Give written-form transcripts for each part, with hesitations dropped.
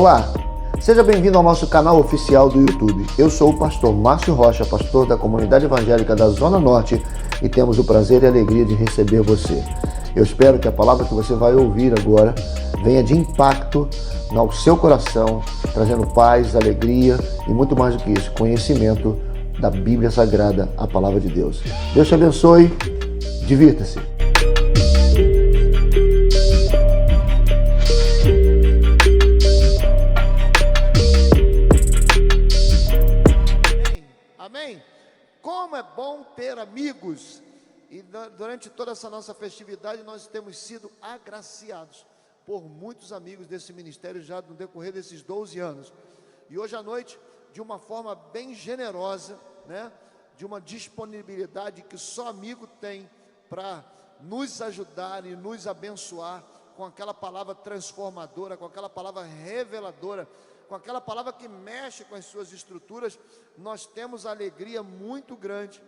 Olá, seja bem-vindo ao nosso canal oficial do YouTube. Eu sou o pastor Márcio Rocha, pastor da Comunidade Evangélica da Zona Norte, e temos o prazer e a alegria de receber você. Eu espero que a palavra que você vai ouvir agora venha de impacto ao seu coração, trazendo paz, alegria e muito mais do que isso, conhecimento da Bíblia Sagrada, a palavra de Deus. Deus te abençoe, divirta-se. Amém? Como é bom ter amigos. E durante toda essa nossa festividade nós temos sido agraciados por muitos amigos desse ministério já no decorrer desses 12 anos. E hoje à noite, de uma forma bem generosa, né, de uma disponibilidade que só amigo tem para nos ajudar e nos abençoar com aquela palavra transformadora, com aquela palavra reveladora, com aquela palavra que mexe com as suas estruturas. Nós temos a alegria muito grande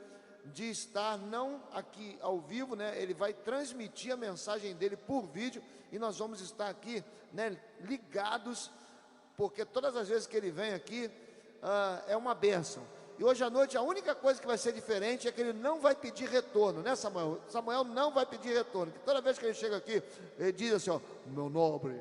de estar não aqui ao vivo, né? Ele vai transmitir a mensagem dele por vídeo e nós vamos estar aqui, né, ligados, porque todas as vezes que ele vem aqui é uma bênção. E hoje à noite a única coisa que vai ser diferente é que ele não vai pedir retorno, né, Samuel? Samuel não vai pedir retorno, porque toda vez que ele chega aqui, ele diz assim, ó, meu nobre,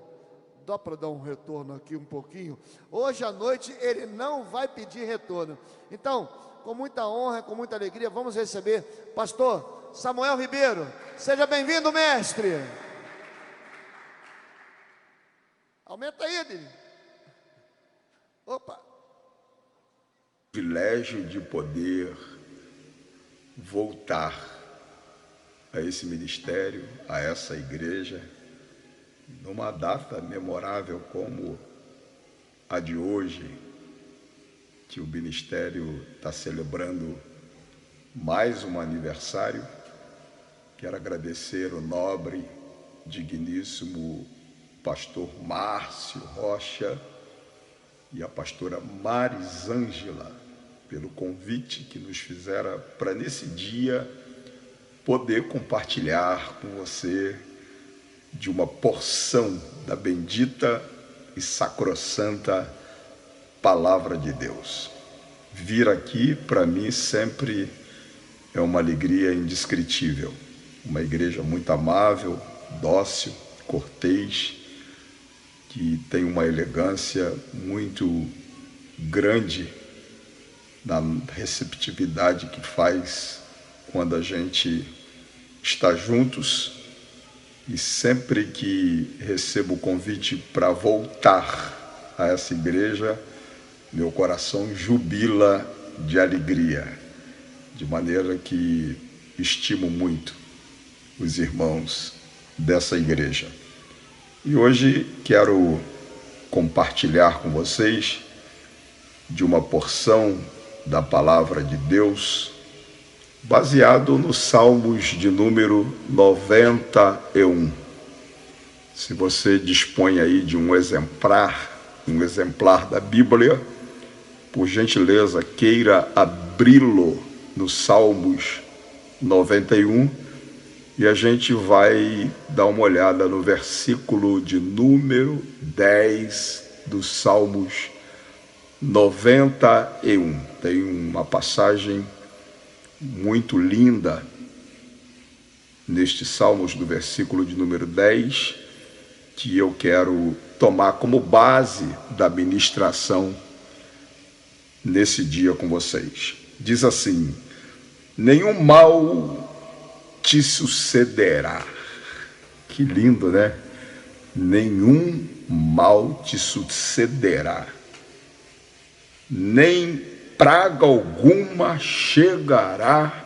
dá para dar um retorno aqui um pouquinho? Hoje à noite ele não vai pedir retorno. Então, com muita honra, com muita alegria, vamos receber pastor Samuel Ribeiro. Seja bem-vindo, mestre. Aumenta aí, Edil. Opa. Privilégio de poder voltar a esse ministério, a essa igreja, numa data memorável como a de hoje, que o ministério está celebrando mais um aniversário. Quero agradecer o nobre, digníssimo pastor Márcio Rocha e a pastora Marisângela pelo convite que nos fizeram para nesse dia poder compartilhar com você de uma porção da bendita e sacrossanta Palavra de Deus. Vir aqui, para mim, sempre é uma alegria indescritível. Uma igreja muito amável, dócil, cortês, que tem uma elegância muito grande na receptividade que faz quando a gente está juntos. E sempre que recebo o convite para voltar a essa igreja, meu coração jubila de alegria, de maneira que estimo muito os irmãos dessa igreja. E hoje quero compartilhar com vocês de uma porção da Palavra de Deus, baseado nos Salmos de número 91. Se você dispõe aí de um exemplar da Bíblia, por gentileza, queira abri-lo nos Salmos 91 e a gente vai dar uma olhada no versículo de número 10 dos Salmos 91. Tem uma passagem muito linda nestes Salmos do versículo de número 10, que eu quero tomar como base da ministração nesse dia com vocês. Diz assim: nenhum mal te sucederá. Que lindo, né? Nenhum mal te sucederá, nem praga alguma chegará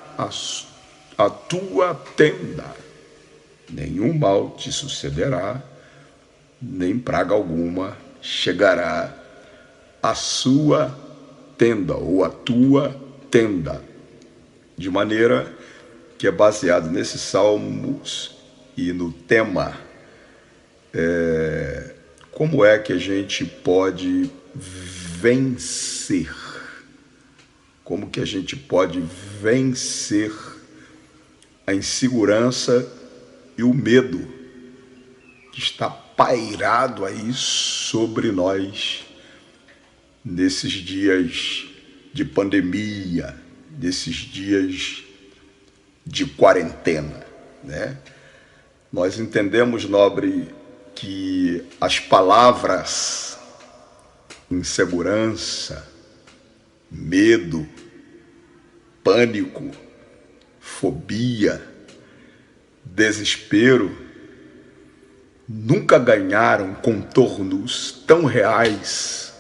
à tua tenda. Nenhum mal te sucederá, nem praga alguma chegará à sua tenda ou à tua tenda. De maneira que é baseado nesses salmos e no tema como é que a gente pode vencer, como que a gente pode vencer a insegurança e o medo que está pairado aí sobre nós nesses dias de pandemia, nesses dias de quarentena, né? Nós entendemos, nobre, que as palavras insegurança, medo, pânico, fobia, desespero nunca ganharam contornos tão reais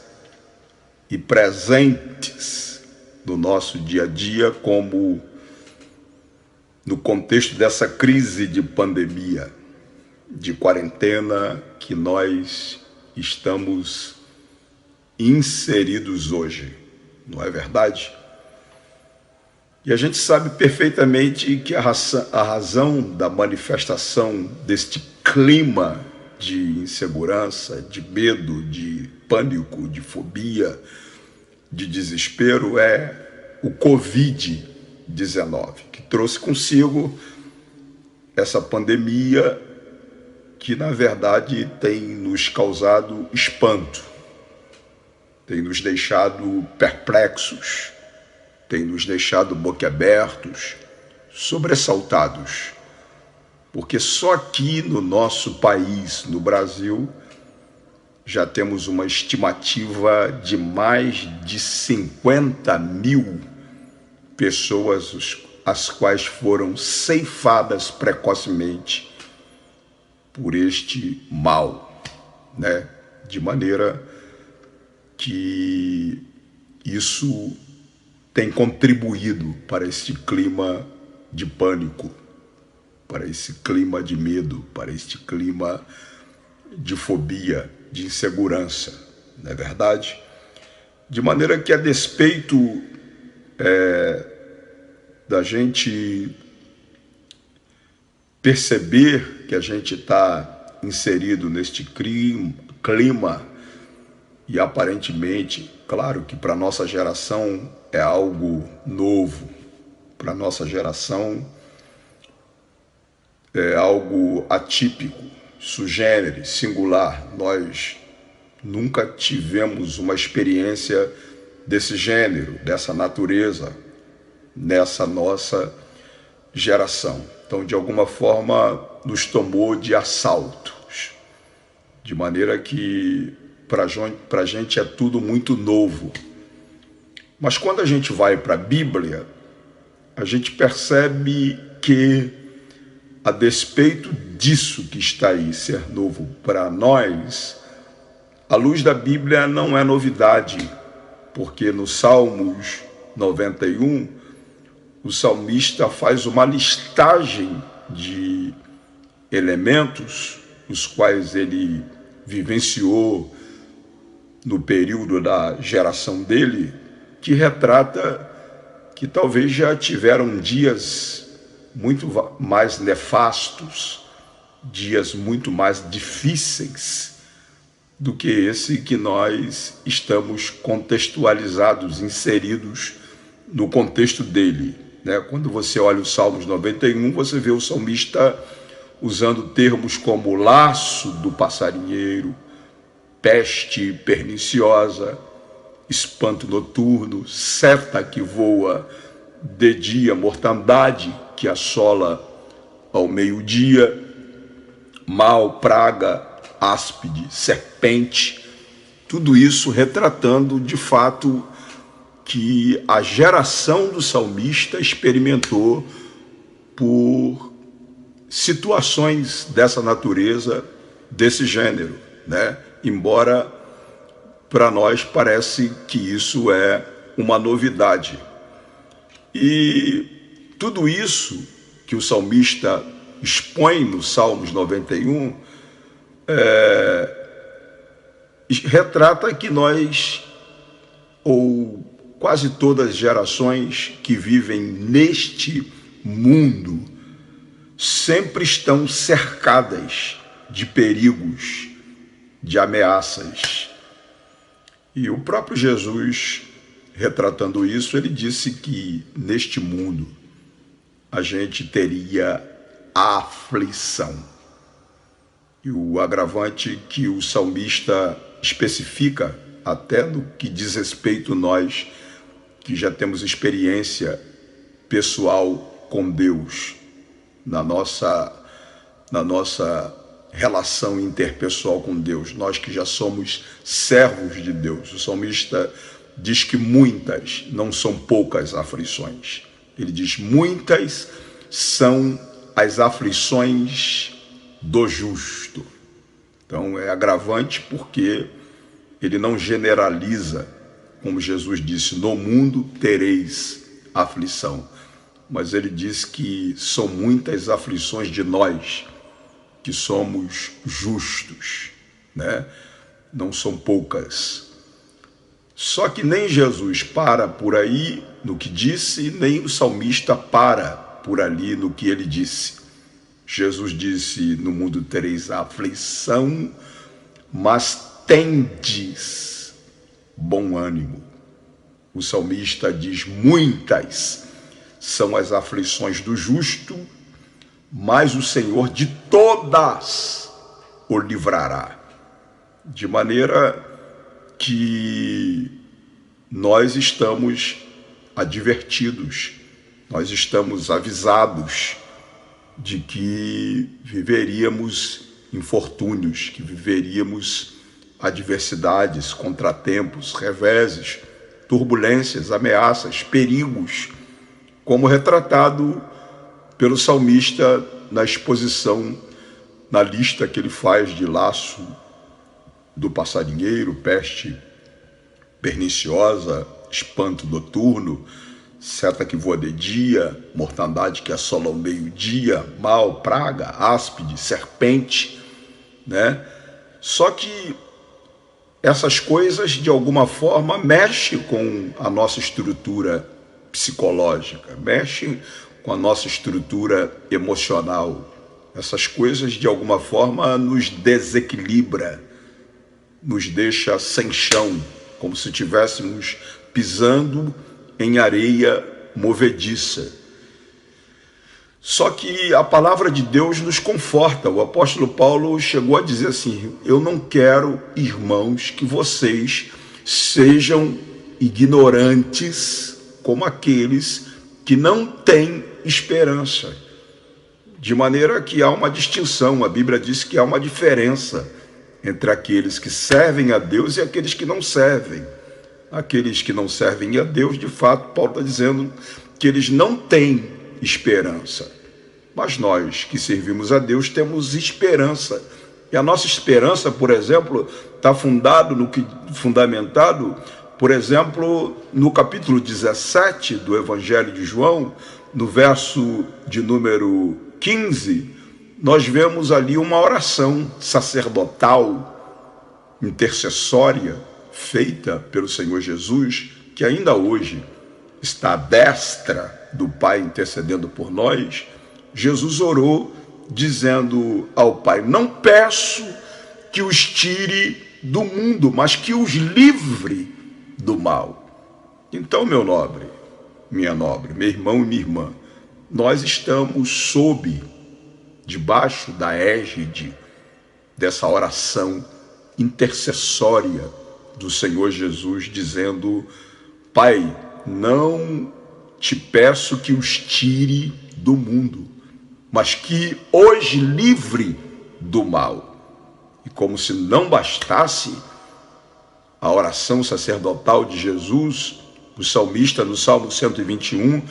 e presentes no nosso dia a dia como no contexto dessa crise de pandemia, de quarentena que nós estamos inseridos hoje, não é verdade? E a gente sabe perfeitamente que a razão da manifestação deste clima de insegurança, de medo, de pânico, de fobia, de desespero é o Covid-19, que trouxe consigo essa pandemia que, na verdade, tem nos causado espanto, tem nos deixado perplexos, tem nos deixado boquiabertos, sobressaltados, porque só aqui no nosso país, no Brasil, já temos uma estimativa de mais de 50 mil pessoas as quais foram ceifadas precocemente por este mal, né? De maneira que isso tem contribuído para este clima de pânico, para esse clima de medo, para este clima de fobia, de insegurança, não é verdade? De maneira que, a despeito da gente perceber que a gente está inserido neste clima e aparentemente, claro que para a nossa geração é algo novo, para a nossa geração é algo atípico, sui generis, singular. Nós nunca tivemos uma experiência desse gênero, dessa natureza, nessa nossa geração. Então, de alguma forma, nos tomou de assaltos, de maneira que para a gente é tudo muito novo. Mas quando a gente vai para a Bíblia, a gente percebe que, a despeito disso que está aí ser novo para nós, a luz da Bíblia não é novidade, porque no Salmos 91, o salmista faz uma listagem de elementos, os quais ele vivenciou no período da geração dele, que retrata que talvez já tiveram dias muito mais nefastos, dias muito mais difíceis do que esse que nós estamos contextualizados, inseridos no contexto dele, né? Quando você olha o Salmos 91, você vê o salmista usando termos como laço do passarinheiro, peste perniciosa, espanto noturno, seta que voa de dia, mortandade que assola ao meio-dia, mal, praga, áspide, serpente, tudo isso retratando de fato que a geração do salmista experimentou por situações dessa natureza, desse gênero, né? Embora para nós parece que isso é uma novidade. E tudo isso que o salmista expõe no Salmos 91 retrata que nós, ou quase todas as gerações que vivem neste mundo, sempre estão cercadas de perigos, de ameaças. E o próprio Jesus, retratando isso, ele disse que neste mundo a gente teria aflição. E o agravante que o salmista especifica, até no que diz respeito nós, que já temos experiência pessoal com Deus, na nossa relação interpessoal com Deus, nós que já somos servos de Deus. O salmista diz que muitas, não são poucas aflições. Ele diz: muitas são as aflições do justo. Então é agravante porque ele não generaliza, como Jesus disse: no mundo tereis aflição. Mas ele diz que são muitas aflições de nós, que somos justos, né? Não são poucas. Só que nem Jesus para por aí no que disse, nem o salmista para por ali no que ele disse. Jesus disse: no mundo tereis aflição, mas tendes bom ânimo. O salmista diz: muitas são as aflições do justo, mas o Senhor de todas o livrará. De maneira que nós estamos advertidos, nós estamos avisados de que viveríamos infortúnios, que viveríamos adversidades, contratempos, reveses, turbulências, ameaças, perigos, como retratado pelo salmista na exposição, na lista que ele faz de laço do passarinheiro, peste perniciosa, espanto noturno, seta que voa de dia, mortandade que assola ao meio-dia, mal, praga, áspide, serpente, né? Só que essas coisas, de alguma forma, mexem com a nossa estrutura psicológica, mexem com a nossa estrutura emocional. Essas coisas, de alguma forma, nos desequilibra, nos deixa sem chão, como se estivéssemos pisando em areia movediça. Só que a palavra de Deus nos conforta. O apóstolo Paulo chegou a dizer assim: eu não quero, irmãos, que vocês sejam ignorantes como aqueles que não têm esperança. De maneira que há uma distinção. A Bíblia diz que há uma diferença entre aqueles que servem a Deus e aqueles que não servem. Aqueles que não servem a Deus, de fato, Paulo está dizendo que eles não têm esperança. Mas nós que servimos a Deus temos esperança. E a nossa esperança, por exemplo, está fundamentado, por exemplo, no capítulo 17 do Evangelho de João, no verso de número 15, nós vemos ali uma oração sacerdotal, intercessória, feita pelo Senhor Jesus, que ainda hoje está à destra do Pai intercedendo por nós. Jesus orou dizendo ao Pai: não peço que os tire do mundo, mas que os livre do mal. Então, meu nobre, minha nobre, meu irmão e minha irmã, nós estamos debaixo da égide dessa oração intercessória do Senhor Jesus, dizendo: Pai, não te peço que os tire do mundo, mas que os livre do mal. E como se não bastasse a oração sacerdotal de Jesus, o salmista, no Salmo 121,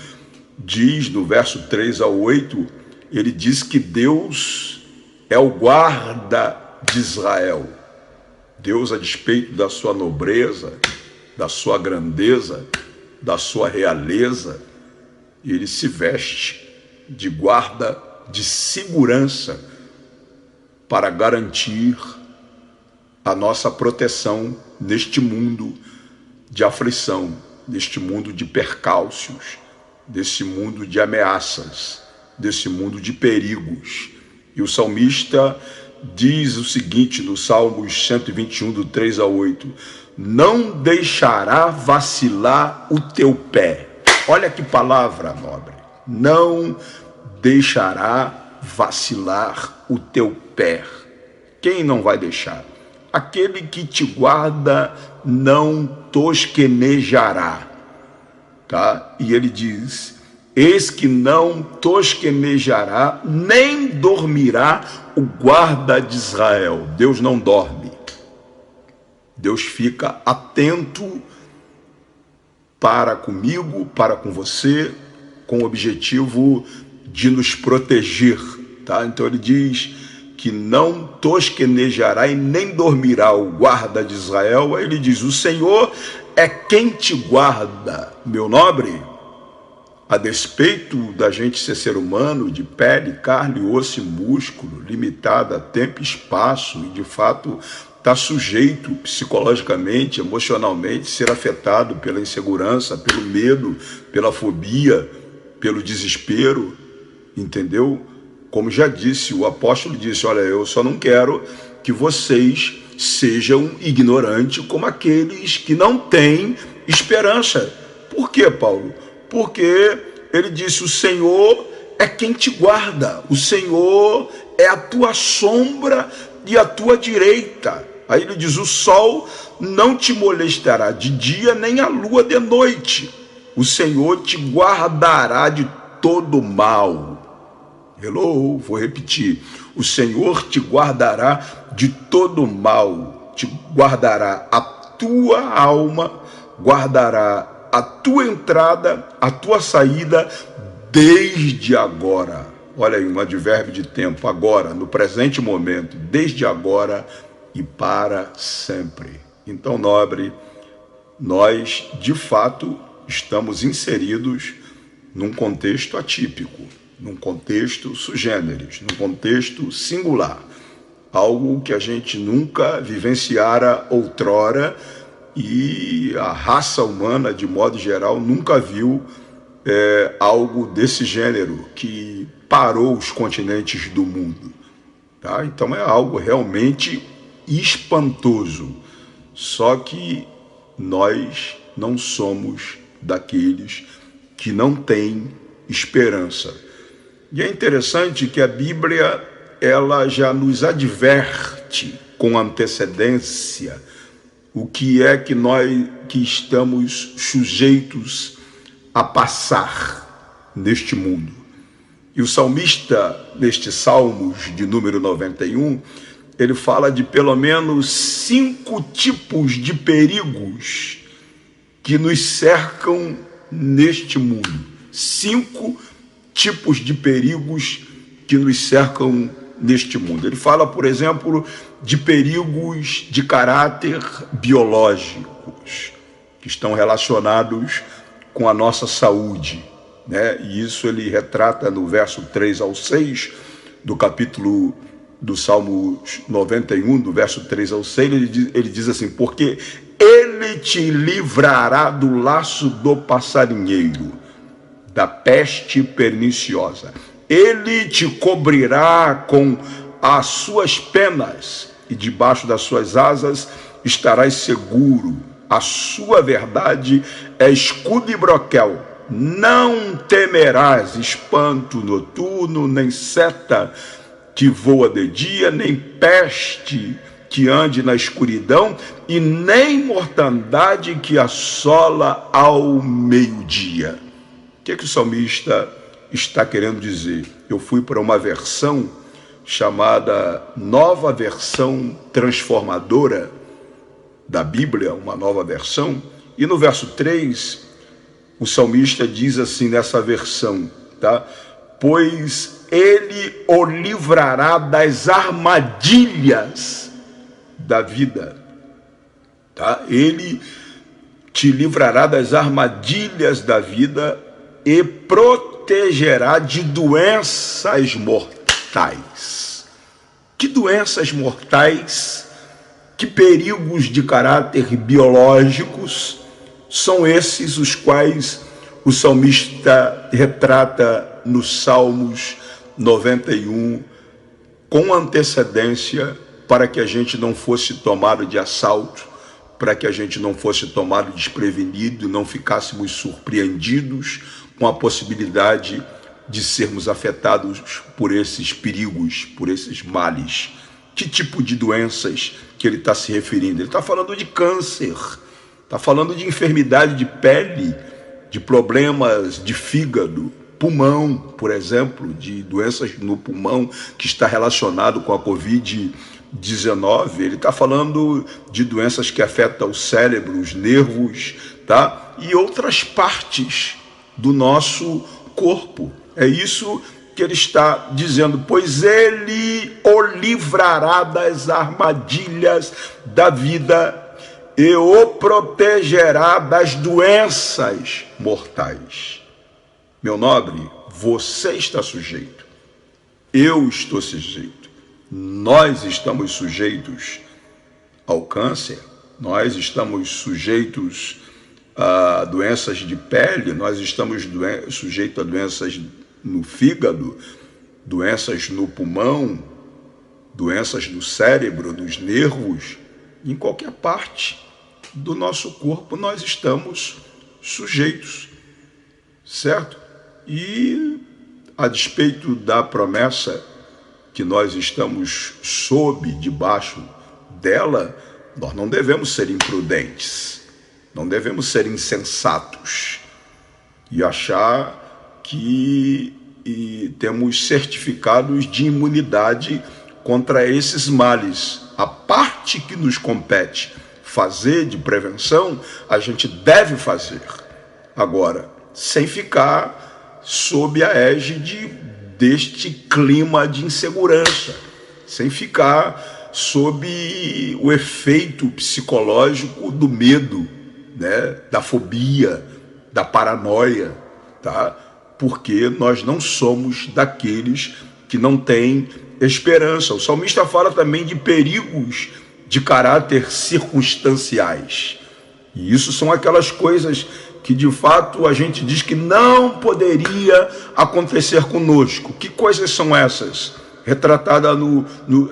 diz, no verso 3 ao 8, ele diz que Deus é o guarda de Israel. Deus, a despeito da sua nobreza, da sua grandeza, da sua realeza, ele se veste de guarda de segurança para garantir a nossa proteção neste mundo de aflição, neste mundo de percalços, desse mundo de ameaças, desse mundo de perigos. E o salmista diz o seguinte no Salmos 121, do 3 ao 8: não deixará vacilar o teu pé. Olha que palavra nobre. Não deixará vacilar o teu pé. Quem não vai deixar? Aquele que te guarda não tosquenejará, tá? E ele diz: eis que não tosquenejará, nem dormirá o guarda de Israel. Deus não dorme. Deus fica atento para comigo, para com você, com o objetivo de nos proteger, tá? Então ele diz que não tosquenejará e nem dormirá o guarda de Israel. Aí ele diz: o Senhor é quem te guarda, meu nobre. A despeito da gente ser humano, de pele, carne, osso e músculo, limitada a tempo e espaço, e de fato está sujeito psicologicamente, emocionalmente, ser afetado pela insegurança, pelo medo, pela fobia, pelo desespero, entendeu? Como já disse, o apóstolo disse: olha, eu só não quero que vocês sejam ignorantes como aqueles que não têm esperança. Por quê, Paulo? Porque ele disse: o Senhor é quem te guarda, o Senhor é a tua sombra e a tua direita. Aí ele diz: o sol não te molestará de dia, nem a lua de noite. O Senhor te guardará de todo mal. Hello, vou repetir: o Senhor te guardará de todo mal, te guardará a tua alma, guardará a tua entrada, a tua saída, desde agora. Olha aí, um advérbio de tempo: agora, no presente momento, desde agora e para sempre. Então, nobre, nós de fato estamos inseridos num contexto atípico, num contexto sui generis, num contexto singular, algo que a gente nunca vivenciara outrora, e a raça humana, de modo geral, nunca viu algo desse gênero, que parou os continentes do mundo, tá? Então é algo realmente espantoso. Só que nós não somos daqueles que não têm esperança. E é interessante que a Bíblia, ela já nos adverte com antecedência o que é que nós que estamos sujeitos a passar neste mundo. E o salmista, neste Salmos de número 91, ele fala de pelo menos 5 tipos de perigos que nos cercam neste mundo. 5 tipos de perigos que nos cercam neste mundo. Ele fala, por exemplo, de perigos de caráter biológicos, que estão relacionados com a nossa saúde, né? E isso ele retrata no verso 3 ao 6 do capítulo do Salmo 91, do verso 3 ao 6, ele diz assim: porque ele te livrará do laço do passarinheiro, da peste perniciosa. Ele te cobrirá com as suas penas, e debaixo das suas asas estarás seguro. A sua verdade é escudo e broquel. Não temerás espanto noturno, nem seta que voa de dia, nem peste que ande na escuridão, e nem mortandade que assola ao meio-dia. O que o salmista está querendo dizer? Eu fui para uma versão chamada Nova Versão Transformadora da Bíblia, uma nova versão, e no verso 3, o salmista diz assim nessa versão, tá? Pois ele o livrará das armadilhas da vida, tá? Ele te livrará das armadilhas da vida e protegerá de doenças mortais. Que doenças mortais, que perigos de caráter biológicos são esses os quais o salmista retrata nos Salmos 91 com antecedência, para que a gente não fosse tomado de assalto, para que a gente não fosse tomado desprevenido, não ficássemos surpreendidos com a possibilidade de sermos afetados por esses perigos, por esses males Que tipo de doenças que ele está se referindo? Ele está falando de câncer, está falando de enfermidade de pele, de problemas de fígado, pulmão, por exemplo, de doenças no pulmão que está relacionado com a Covid-19. Ele está falando de doenças que afetam o cérebro, os nervos, tá? E outras partes do nosso corpo. É isso que ele está dizendo, pois ele o livrará das armadilhas da vida e o protegerá das doenças mortais. Meu nobre, você está sujeito, eu estou sujeito, nós estamos sujeitos ao câncer, nós estamos sujeitos a doenças de pele, nós estamos sujeitos a doenças no fígado, doenças no pulmão, doenças no cérebro, nos nervos, em qualquer parte do nosso corpo nós estamos sujeitos, certo? E a despeito da promessa que nós estamos debaixo dela, nós não devemos ser imprudentes, não devemos ser insensatos e achar que temos certificados de imunidade contra esses males. A parte que nos compete fazer de prevenção, a gente deve fazer. Agora, sem ficar sob a égide deste clima de insegurança, sem ficar sob o efeito psicológico do medo, né, da fobia, da paranoia, tá? Porque nós não somos daqueles que não têm esperança. O salmista fala também de perigos de caráter circunstanciais. E isso são aquelas coisas que de fato a gente diz que não poderia acontecer conosco. Que coisas são essas?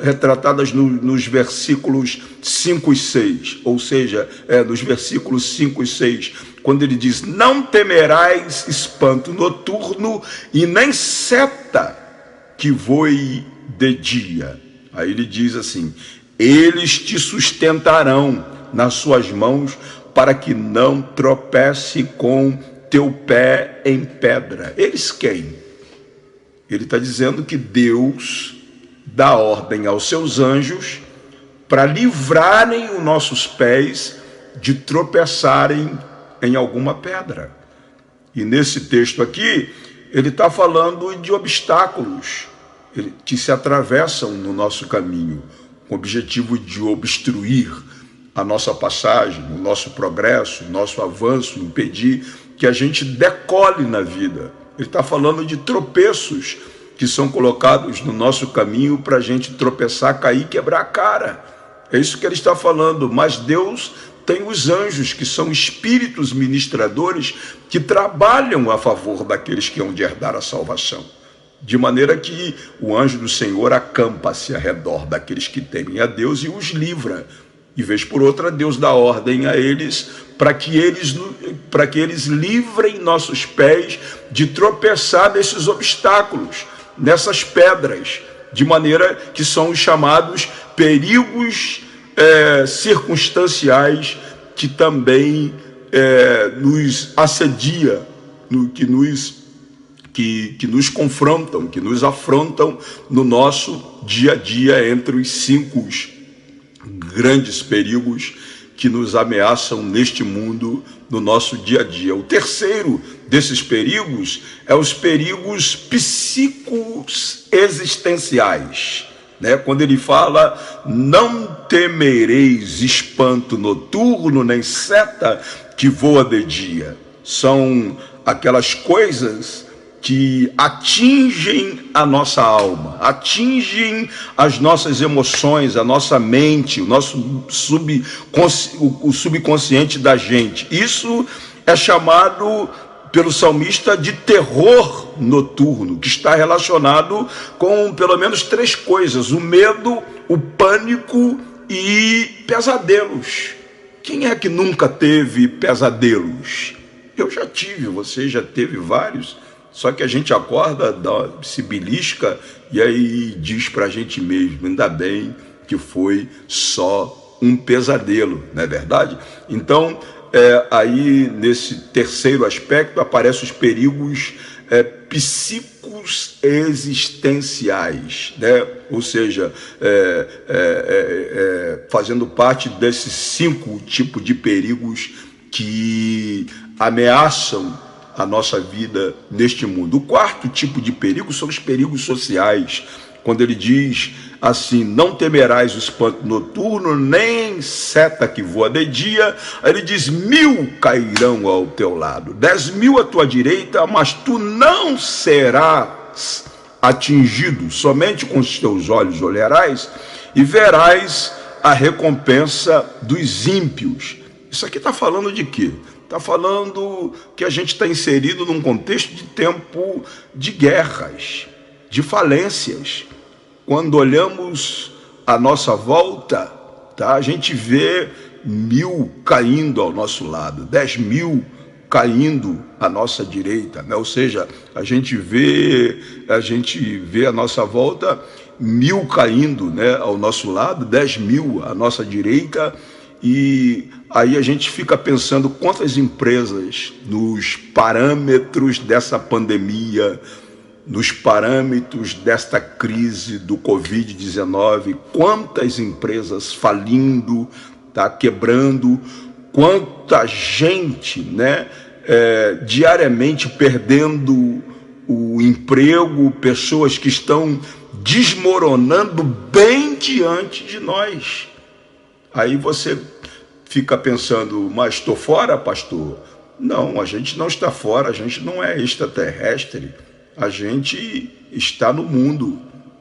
Retratadas nos versículos 5 e 6, ou seja, nos versículos 5 e 6, quando ele diz, não temerás espanto noturno e nem seta que voe de dia. Aí ele diz assim, eles te sustentarão nas suas mãos para que não tropece com teu pé em pedra. Eles quem? Ele está dizendo que Deus dá ordem aos seus anjos para livrarem os nossos pés de tropeçarem em alguma pedra. E nesse texto aqui, ele está falando de obstáculos que se atravessam no nosso caminho, com o objetivo de obstruir a nossa passagem, o nosso progresso, o nosso avanço, impedir que a gente decole na vida. Ele está falando de tropeços que são colocados no nosso caminho para a gente tropeçar, cair, quebrar a cara. É isso que ele está falando. Mas Deus tem os anjos, que são espíritos ministradores, que trabalham a favor daqueles que hão de herdar a salvação. De maneira que o anjo do Senhor acampa-se ao redor daqueles que temem a Deus e os livra. E vez por outra, Deus dá ordem a eles para que eles livrem nossos pés de tropeçar nesses obstáculos, nessas pedras, de maneira que são os chamados perigos circunstanciais que também nos assedia, que nos confrontam, que nos afrontam no nosso dia a dia, entre os 5 grandes perigos que nos ameaçam neste mundo, no nosso dia a dia. O terceiro desses perigos é os perigos psicoexistenciais, né? Quando ele fala, não temereis espanto noturno, nem seta que voa de dia. São aquelas coisas que atingem a nossa alma, atingem as nossas emoções, a nossa mente, o nosso subconsciente da gente. Isso é chamado pelo salmista de terror noturno, que está relacionado com pelo menos 3 coisas: o medo, o pânico e pesadelos. Quem é que nunca teve pesadelos? Eu já tive, você já teve vários. Só que a gente acorda, se belisca e aí diz para a gente mesmo, ainda bem que foi só um pesadelo, não é verdade? Então, aí nesse terceiro aspecto aparecem os perigos psíquicos existenciais, né? Ou seja, fazendo parte desses 5 tipos de perigos que ameaçam a nossa vida neste mundo. O quarto tipo de perigo são os perigos sociais, quando ele diz assim: não temerás o espanto noturno, nem seta que voa de dia. Aí ele diz: 1000 cairão ao teu lado, 10.000 à tua direita, mas tu não serás atingido. Somente com os teus olhos olharás e verás a recompensa dos ímpios. Isso aqui está falando de quê? Está falando que a gente está inserido num contexto de tempo de guerras, de falências. Quando olhamos à nossa volta, tá, a gente vê 1000 caindo ao nosso lado, 10.000 caindo à nossa direita, né? Ou seja, a gente vê à nossa volta 1000 caindo, né, ao nosso lado, 10.000 à nossa direita. E aí a gente fica pensando quantas empresas, nos parâmetros dessa pandemia, nos parâmetros desta crise do Covid-19, quantas empresas falindo, tá, quebrando, quanta gente, né, diariamente perdendo o emprego, pessoas que estão desmoronando bem diante de nós. Aí você fica pensando: mas estou fora, pastor? Não, a gente não está fora, a gente não é extraterrestre, a gente está no mundo.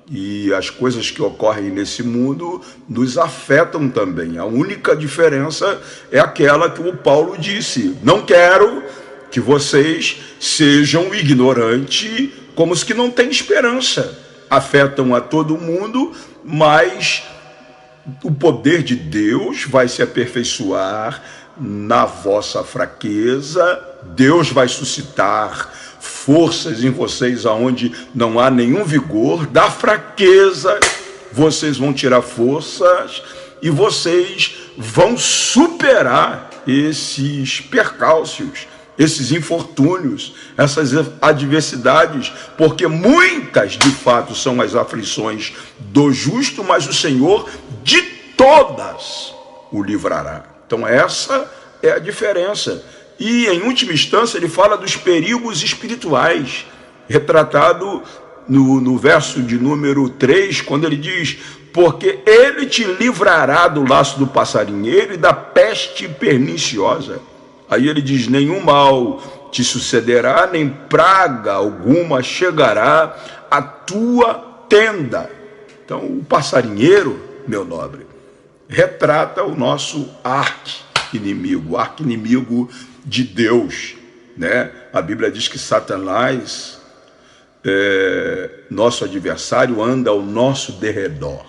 E as coisas que ocorrem nesse mundo nos afetam também. A única diferença é aquela que o Paulo disse: não quero que vocês sejam ignorantes como os que não têm esperança. Afetam a todo mundo, mas o poder de Deus vai se aperfeiçoar na vossa fraqueza. Deus vai suscitar forças em vocês aonde não há nenhum vigor. Da fraqueza vocês vão tirar forças e vocês vão superar esses percalços, esses infortúnios, essas adversidades, porque muitas de fato são as aflições do justo, mas o Senhor de todas o livrará. Então essa é a diferença. E em última instância ele fala dos perigos espirituais, retratado no verso de número 3, quando ele diz: porque ele te livrará do laço do passarinheiro e da peste perniciosa. Aí ele diz: nenhum mal te sucederá, nem praga alguma chegará à tua tenda. Então o passarinheiro, meu nobre, retrata o nosso arqui-inimigo de Deus, né? A Bíblia diz que Satanás, nosso adversário, anda ao nosso derredor,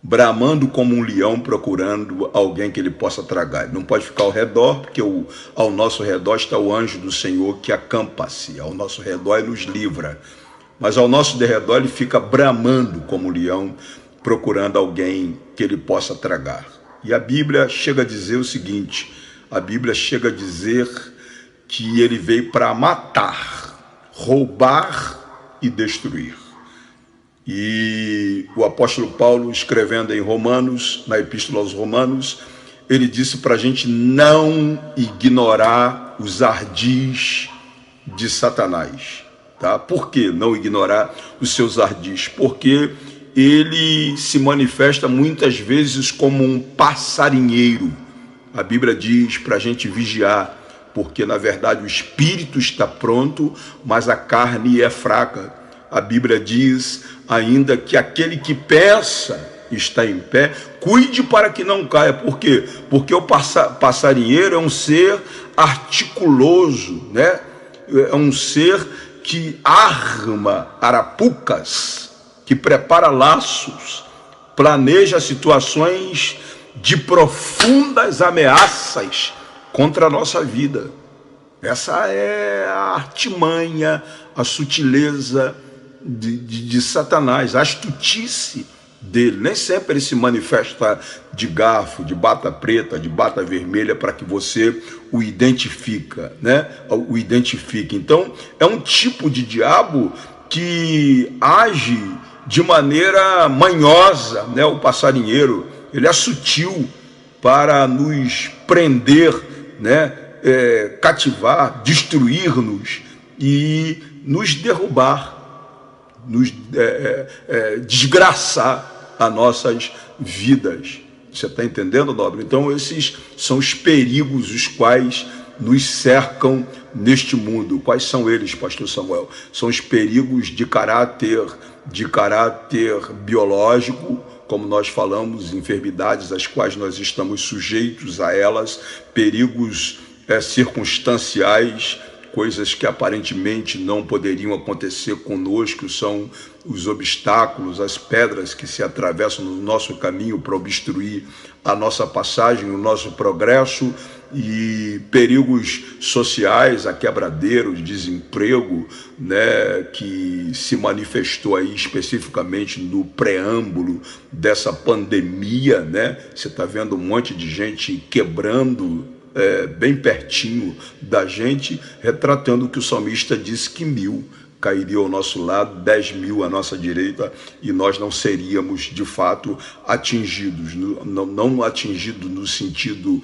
bramando como um leão, procurando alguém que ele possa tragar. Ele não pode ficar ao redor, porque ao nosso redor está o anjo do Senhor que acampa-se. Ao nosso redor ele nos livra, mas ao nosso derredor ele fica bramando como um leão, procurando alguém que ele possa tragar. E a Bíblia chega a dizer o seguinte: a Bíblia chega a dizer que ele veio para matar, roubar e destruir. E o apóstolo Paulo, escrevendo em Romanos, na Epístola aos Romanos, ele disse para a gente não ignorar os ardis de Satanás. Tá? Por que não ignorar os seus ardis? Porque ele se manifesta muitas vezes como um passarinheiro. A Bíblia diz para a gente vigiar, porque na verdade o espírito está pronto, mas a carne é fraca. A Bíblia diz ainda que aquele que pensa está em pé, cuide para que não caia. Por quê? Porque o passarinheiro é um ser articuloso, né? É um ser que arma arapucas, que prepara laços, planeja situações de profundas ameaças contra a nossa vida. Essa é a artimanha, a sutileza de Satanás, a astutice dele. Nem sempre ele se manifesta de garfo, de bata preta, de bata vermelha, para que você o identifica, né? O identifique. Então, é um tipo de diabo que age de maneira manhosa, né? O passarinheiro, ele é sutil para nos prender, né? Cativar, destruir-nos e nos derrubar, nos desgraçar as nossas vidas. Você está entendendo, nobre? Então esses são os perigos os quais nos cercam neste mundo. Quais são eles, pastor Samuel? São os perigos de caráter biológico, como nós falamos, enfermidades às quais nós estamos sujeitos a elas, perigos circunstanciais, coisas que aparentemente não poderiam acontecer conosco, são os obstáculos, as pedras que se atravessam no nosso caminho para obstruir a nossa passagem, o nosso progresso, e perigos sociais, a quebradeiro, desemprego, né, que se manifestou aí especificamente no preâmbulo dessa pandemia, né? Você está vendo um monte de gente quebrando bem pertinho da gente, retratando o que o salmista disse, que 1.000 cairiam ao nosso lado, 10.000 à nossa direita, e nós não seríamos de fato atingidos, não atingidos no sentido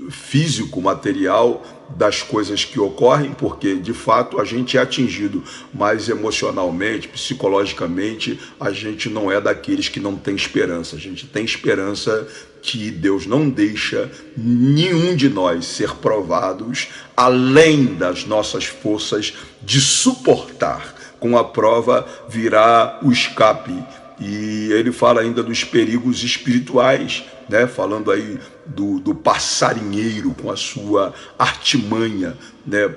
físico, material das coisas que ocorrem, porque de fato a gente é atingido, mas emocionalmente, psicologicamente, a gente não é daqueles que não tem esperança. A gente tem esperança que Deus não deixa nenhum de nós ser provados além das nossas forças de suportar. Com a prova virá o escape. E ele fala ainda dos perigos espirituais, né? Falando aí do passarinheiro com a sua artimanha, né?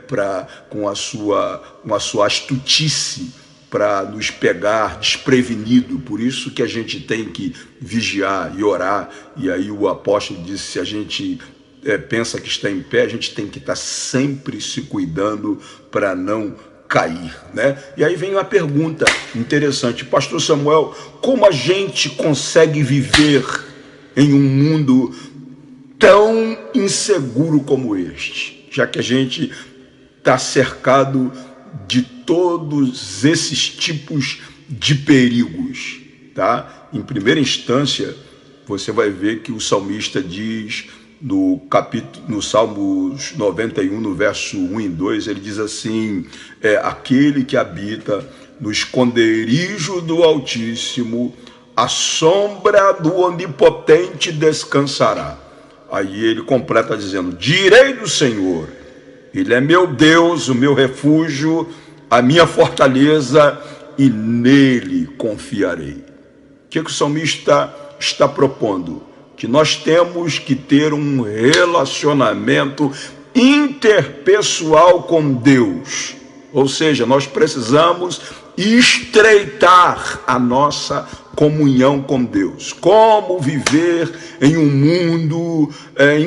Com a sua astutice, para nos pegar desprevenido. Por isso que a gente tem que vigiar e orar. E aí o apóstolo disse, se a gente pensa que está em pé, a gente tem que estar sempre se cuidando para não cair, né? E aí vem uma pergunta interessante, pastor Samuel, como a gente consegue viver em um mundo tão inseguro como este, já que a gente está cercado de todos esses tipos de perigos, tá? Em primeira instância, você vai ver que o salmista diz no Salmos 91, no verso 1 e 2, ele diz assim, aquele que habita no esconderijo do Altíssimo, a sombra do Onipotente descansará. Aí ele completa dizendo, direi do Senhor, Ele é meu Deus, o meu refúgio, a minha fortaleza, e nele confiarei. O que o salmista está propondo? Que nós temos que ter um relacionamento interpessoal com Deus. Ou seja, nós precisamos estreitar a nossa comunhão com Deus. Como viver em um mundo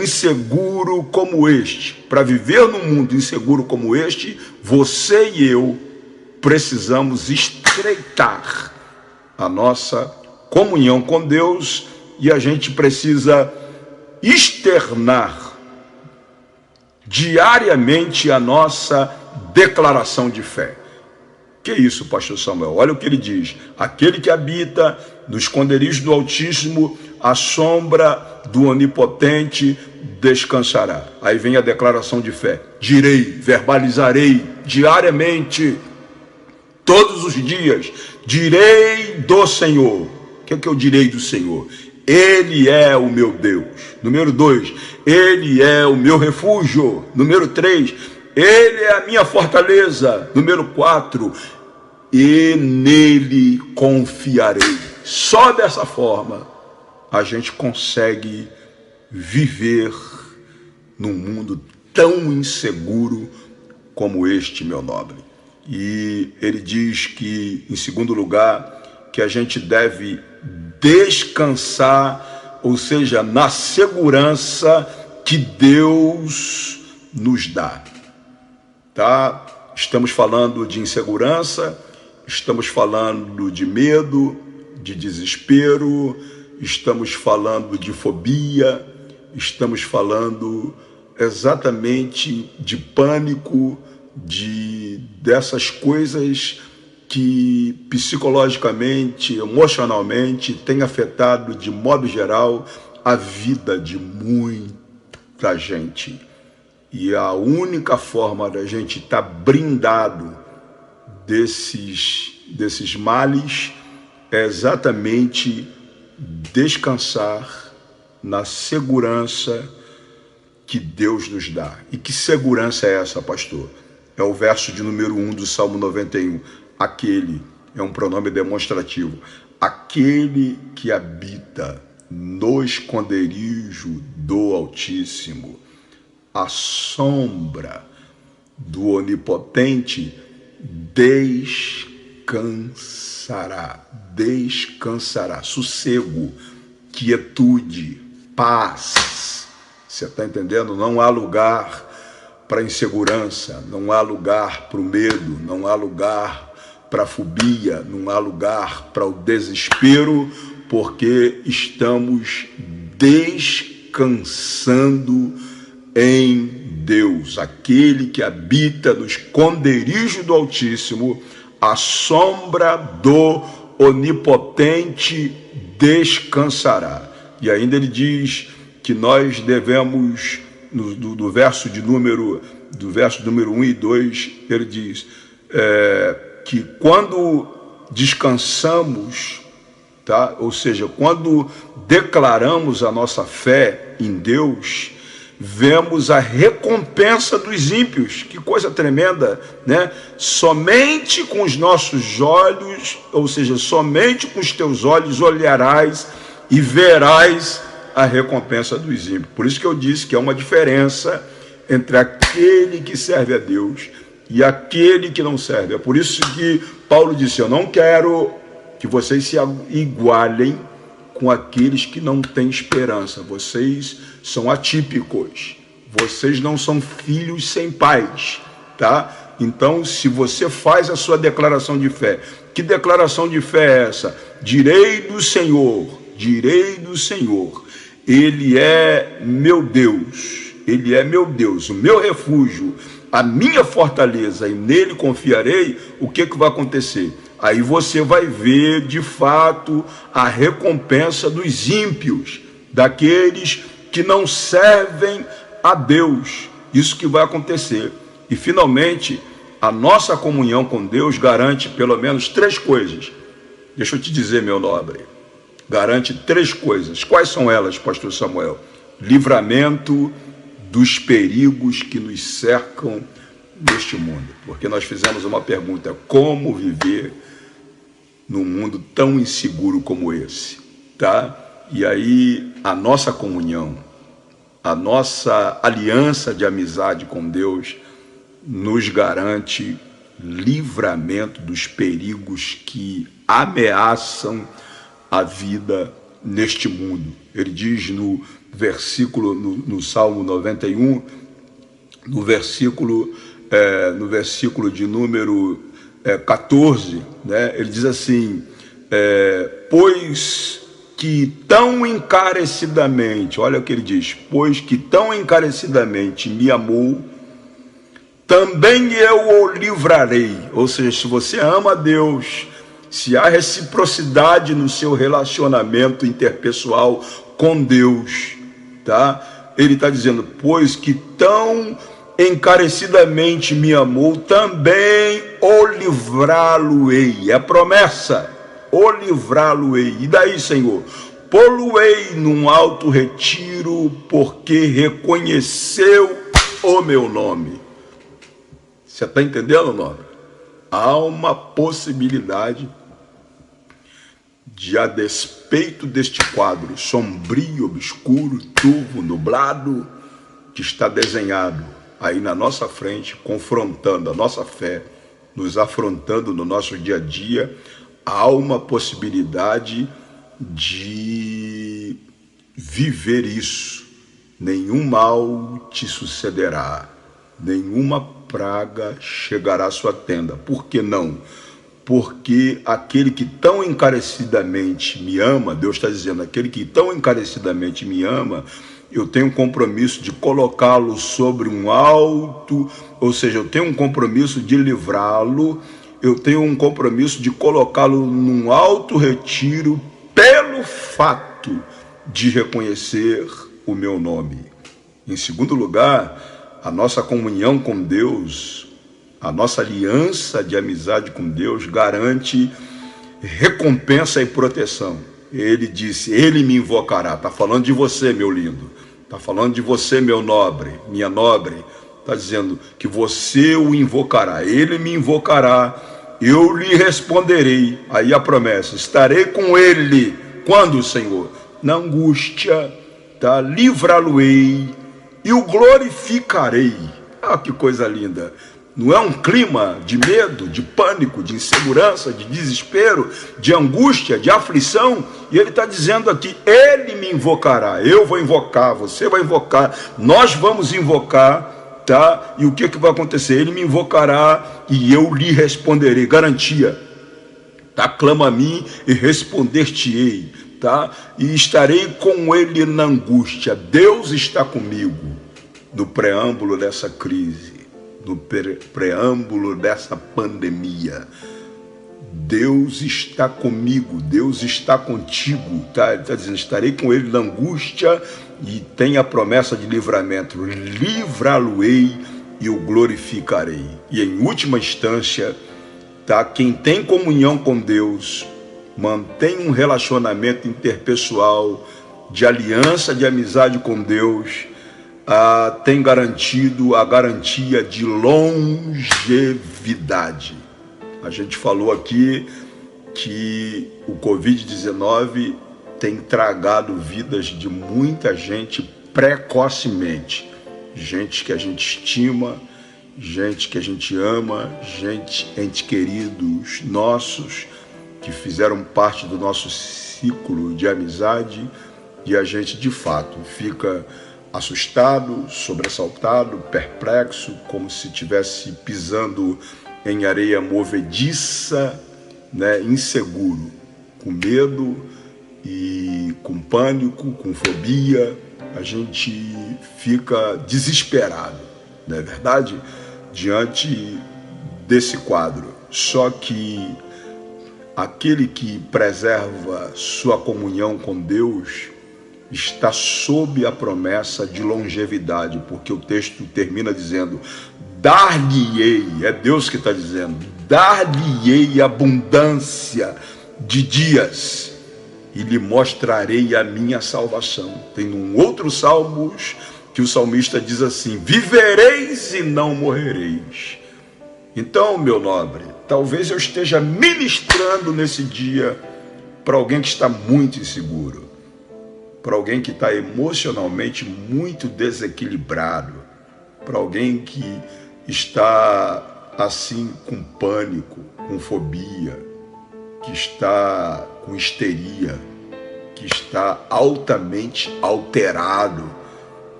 inseguro como este? Para viver num mundo inseguro como este, você e eu precisamos estreitar a nossa comunhão com Deus, e a gente precisa externar diariamente a nossa declaração de fé. Que isso, pastor Samuel? Olha o que ele diz. Aquele que habita no esconderijo do Altíssimo, a sombra do Onipotente descansará. Aí vem a declaração de fé. Direi, verbalizarei diariamente, todos os dias, direi do Senhor. O que é que eu direi do Senhor? Ele é o meu Deus. Número 2, Ele é o meu refúgio. Número 3, Ele é a minha fortaleza. Número 4, e nele confiarei. Só dessa forma a gente consegue viver num mundo tão inseguro como este, meu nobre. E ele diz que, em segundo lugar, que a gente deve descansar, ou seja, na segurança que Deus nos dá. Tá? Estamos falando de insegurança, estamos falando de medo, de desespero, estamos falando de fobia, estamos falando exatamente de pânico, dessas coisas que psicologicamente, emocionalmente, tem afetado de modo geral a vida de muita gente. E a única forma da gente estar blindado desses males é exatamente descansar na segurança que Deus nos dá. E que segurança é essa, pastor? É o verso de número 1 do Salmo 91. Aquele, é um pronome demonstrativo, aquele que habita no esconderijo do Altíssimo, à sombra do Onipotente, descansará, sossego, quietude, paz. Você está entendendo? Não há lugar para insegurança, não há lugar para o medo, não há lugar para a fobia, não há lugar para o desespero, porque estamos descansando em Deus, aquele que habita no esconderijo do Altíssimo, à sombra do Onipotente descansará. E ainda ele diz que nós devemos, do verso número 1 e 2, ele diz que quando descansamos, tá? Ou seja, quando declaramos a nossa fé em Deus, vemos a recompensa dos ímpios. Que coisa tremenda, né? Somente com os nossos olhos, ou seja, somente com os teus olhos olharás e verás a recompensa dos ímpios. Por isso que eu disse que há uma diferença entre aquele que serve a Deus e aquele que não serve. É por isso que Paulo disse: eu não quero que vocês se igualem com aqueles que não têm esperança. Vocês são atípicos, vocês não são filhos sem pais, tá? Então, se você faz a sua declaração de fé, que declaração de fé é essa? Direi do Senhor, Ele é meu Deus, Ele é meu Deus, o meu refúgio, a minha fortaleza, e nele confiarei. O que vai acontecer? Aí você vai ver, de fato, a recompensa dos ímpios, daqueles que não servem a Deus. Isso que vai acontecer. E, finalmente, a nossa comunhão com Deus garante pelo menos 3 coisas. Deixa eu te dizer, meu nobre. Garante 3 coisas. Quais são elas, pastor Samuel? Livramento dos perigos que nos cercam neste mundo. Porque nós fizemos uma pergunta: como viver num mundo tão inseguro como esse, tá? E aí a nossa comunhão, a nossa aliança de amizade com Deus nos garante livramento dos perigos que ameaçam a vida neste mundo. Ele diz no versículo, no Salmo 91, no versículo de número 14, né? Ele diz assim: pois que tão encarecidamente, olha o que ele diz, pois que tão encarecidamente me amou, também eu o livrarei. Ou seja, se você ama a Deus, se há reciprocidade no seu relacionamento interpessoal com Deus, tá? Ele está dizendo: pois que tão encarecidamente me amou, também o livrá-lo-ei. É promessa, o livrá-lo-ei. E daí, Senhor? Pô-lo-ei num alto retiro, porque reconheceu o meu nome. Você está entendendo, nobre? Há uma possibilidade de, a despeito deste quadro sombrio, obscuro, turvo, nublado, que está desenhado aí na nossa frente, confrontando a nossa fé, nos afrontando no nosso dia a dia, há uma possibilidade de viver isso. Nenhum mal te sucederá, nenhuma praga chegará à sua tenda. Por que não? porque aquele que tão encarecidamente me ama, Deus está dizendo, aquele que tão encarecidamente me ama, eu tenho um compromisso de colocá-lo sobre um alto, ou seja, eu tenho um compromisso de livrá-lo, eu tenho um compromisso de colocá-lo num alto retiro pelo fato de reconhecer o meu nome. Em segundo lugar, a nossa comunhão com Deus, a nossa aliança de amizade com Deus garante recompensa e proteção. Ele disse, ele me invocará. Está falando de você, meu lindo. Está falando de você, meu nobre, minha nobre. Está dizendo que você o invocará. Ele me invocará. Eu lhe responderei. Aí a promessa, estarei com ele. Quando, Senhor? Na angústia, tá? Livrá-lo-ei e o glorificarei. Ah, que coisa linda. Não é um clima de medo, de pânico, de insegurança, de desespero, de angústia, de aflição. E ele está dizendo aqui, ele me invocará. Eu vou invocar, você vai invocar, nós vamos invocar, tá? E o que vai acontecer? Ele me invocará e eu lhe responderei. Garantia, tá? Clama a mim e responder-te-ei, tá? E estarei com ele na angústia. Deus está comigo no preâmbulo dessa crise, no preâmbulo dessa pandemia. Deus está comigo, Deus está contigo, tá? Ele está dizendo, estarei com ele na angústia e tem a promessa de livramento, livrá-lo-ei e o glorificarei. E em última instância, tá? Quem tem comunhão com Deus, mantém um relacionamento interpessoal, de aliança, de amizade com Deus, tem garantido a garantia de longevidade. A gente falou aqui que o Covid-19 tem tragado vidas de muita gente precocemente. Gente que a gente estima, gente que a gente ama, entes queridos nossos, que fizeram parte do nosso ciclo de amizade, e a gente de fato fica assustado, sobressaltado, perplexo, como se estivesse pisando em areia movediça, né, inseguro, com medo e com pânico, com fobia. A gente fica desesperado, não é verdade? Diante desse quadro. Só que aquele que preserva sua comunhão com Deus está sob a promessa de longevidade, porque o texto termina dizendo, dar-lhe-ei, é Deus que está dizendo, dar-lhe-ei abundância de dias e lhe mostrarei a minha salvação. Tem um outro Salmos que o salmista diz assim, vivereis e não morrereis. Então, meu nobre, talvez eu esteja ministrando nesse dia para alguém que está muito inseguro, para alguém que está emocionalmente muito desequilibrado, para alguém que está assim com pânico, com fobia, que está com histeria, que está altamente alterado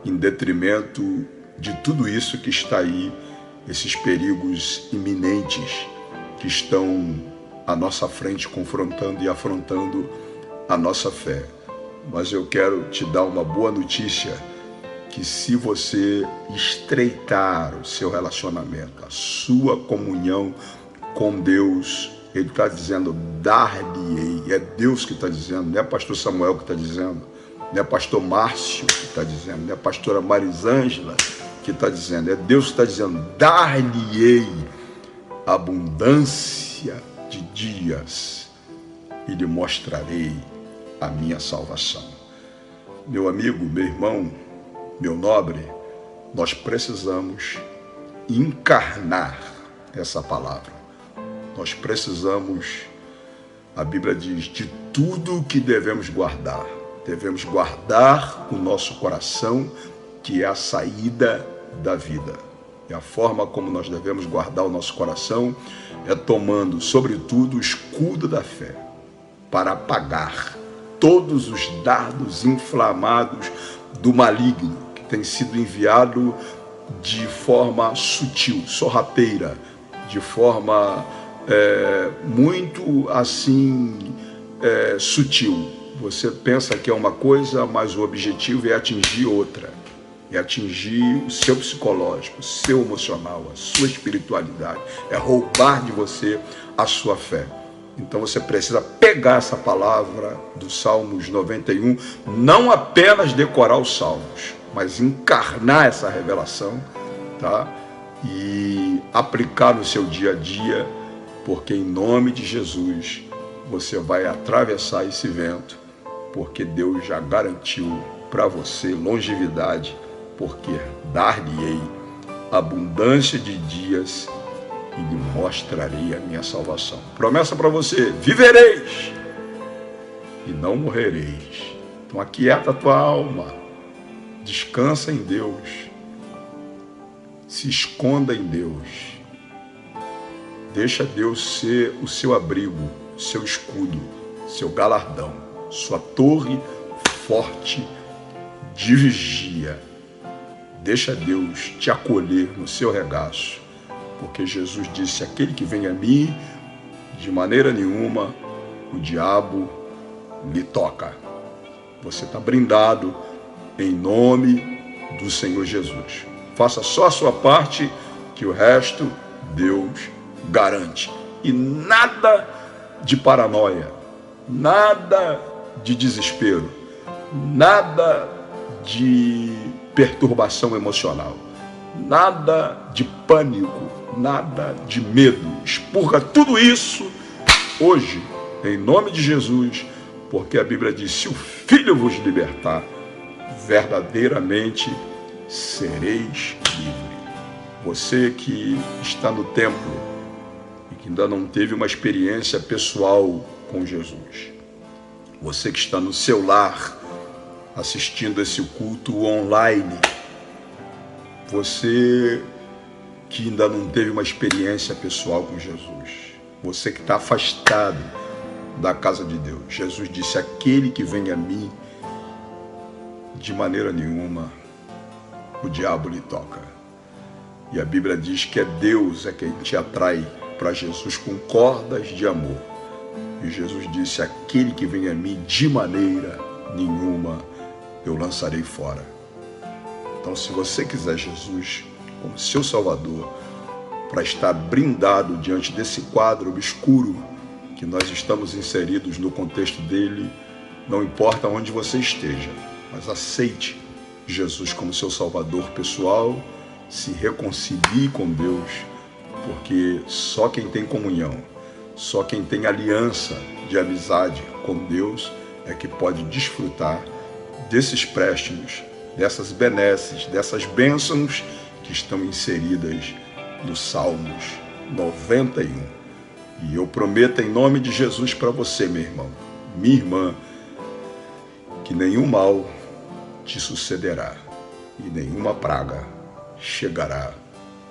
em detrimento de tudo isso que está aí, esses perigos iminentes que estão à nossa frente, confrontando e afrontando a nossa fé. Mas eu quero te dar uma boa notícia, que se você estreitar o seu relacionamento, a sua comunhão com Deus, ele está dizendo, dar-lhe-ei. É Deus que está dizendo, não é pastor Samuel que está dizendo, não é pastor Márcio que está dizendo, não é pastora Marisângela que está dizendo, é Deus que está dizendo, dar-lhe-ei abundância de dias e lhe mostrarei a minha salvação. Meu amigo, meu irmão, meu nobre, nós precisamos encarnar essa palavra. Nós precisamos, a Bíblia diz, de tudo que devemos guardar. Devemos guardar o nosso coração, que é a saída da vida. E a forma como nós devemos guardar o nosso coração é tomando, sobretudo, o escudo da fé, para apagar todos os dardos inflamados do maligno, que tem sido enviado de forma sutil, sorrateira, de forma muito assim sutil. Você pensa que é uma coisa, mas o objetivo é atingir outra. É atingir o seu psicológico, o seu emocional, a sua espiritualidade. É roubar de você a sua fé. Então você precisa pegar essa palavra do Salmos 91, não apenas decorar os salmos, mas encarnar essa revelação, tá? E aplicar no seu dia a dia, porque em nome de Jesus você vai atravessar esse vento, porque Deus já garantiu para você longevidade, porque dar-lhe-ei abundância de dias e lhe mostrarei a minha salvação. Promessa para você: vivereis e não morrereis. Então aquieta a tua alma, descansa em Deus, se esconda em Deus, deixa Deus ser o seu abrigo, seu escudo, seu galardão, sua torre forte de vigia. Deixa Deus te acolher no seu regaço, porque Jesus disse: aquele que vem a mim, de maneira nenhuma o diabo lhe toca. Você está brindado em nome do Senhor Jesus. Faça só a sua parte, que o resto Deus garante. E nada de paranoia, nada de desespero, nada de perturbação emocional, nada de pânico, nada de medo. Expurga tudo isso hoje, em nome de Jesus, porque a Bíblia diz: se o Filho vos libertar, verdadeiramente sereis livres. Você que está no templo e que ainda não teve uma experiência pessoal com Jesus, você que está no seu lar assistindo esse culto online, você que ainda não teve uma experiência pessoal com Jesus, você que está afastado da casa de Deus, Jesus disse: aquele que vem a mim, de maneira nenhuma o diabo lhe toca. E a Bíblia diz que é Deus quem te atrai para Jesus com cordas de amor. E Jesus disse: aquele que vem a mim, de maneira nenhuma eu lançarei fora. Então, se você quiser Jesus como seu Salvador, para estar brindado diante desse quadro obscuro que nós estamos inseridos no contexto dele, não importa onde você esteja, mas aceite Jesus como seu Salvador pessoal, se reconcilie com Deus, porque só quem tem comunhão, só quem tem aliança de amizade com Deus é que pode desfrutar desses préstimos, dessas benesses, dessas bênçãos que estão inseridas no Salmos 91. E eu prometo em nome de Jesus para você, meu irmão, minha irmã, que nenhum mal te sucederá e nenhuma praga chegará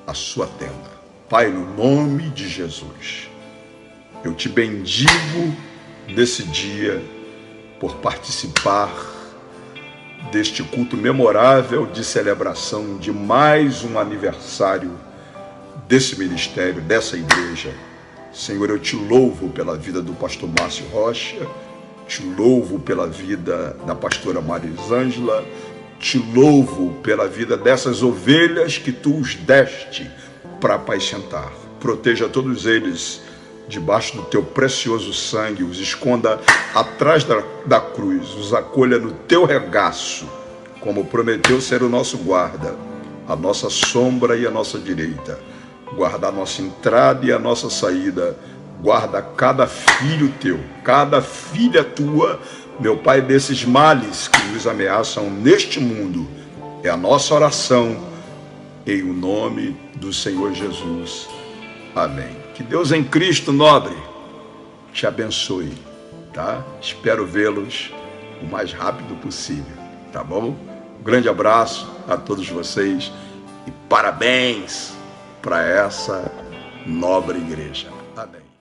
à sua tenda. Pai, no nome de Jesus, eu te bendigo nesse dia por participar deste culto memorável de celebração de mais um aniversário desse ministério, dessa igreja. Senhor, eu te louvo pela vida do pastor Márcio Rocha, te louvo pela vida da pastora Marisângela, te louvo pela vida dessas ovelhas que tu os deste para apacentar. Proteja todos eles debaixo do teu precioso sangue, os esconda atrás da cruz, os acolha no teu regaço, como prometeu ser o nosso guarda, a nossa sombra e a nossa direita. Guarda a nossa entrada e a nossa saída. Guarda cada filho teu, cada filha tua, meu Pai, desses males que nos ameaçam neste mundo. É a nossa oração, em o nome do Senhor Jesus. Amém. Que Deus em Cristo nobre te abençoe, tá? Espero vê-los o mais rápido possível, tá bom? Um grande abraço a todos vocês e parabéns para essa nobre igreja. Amém.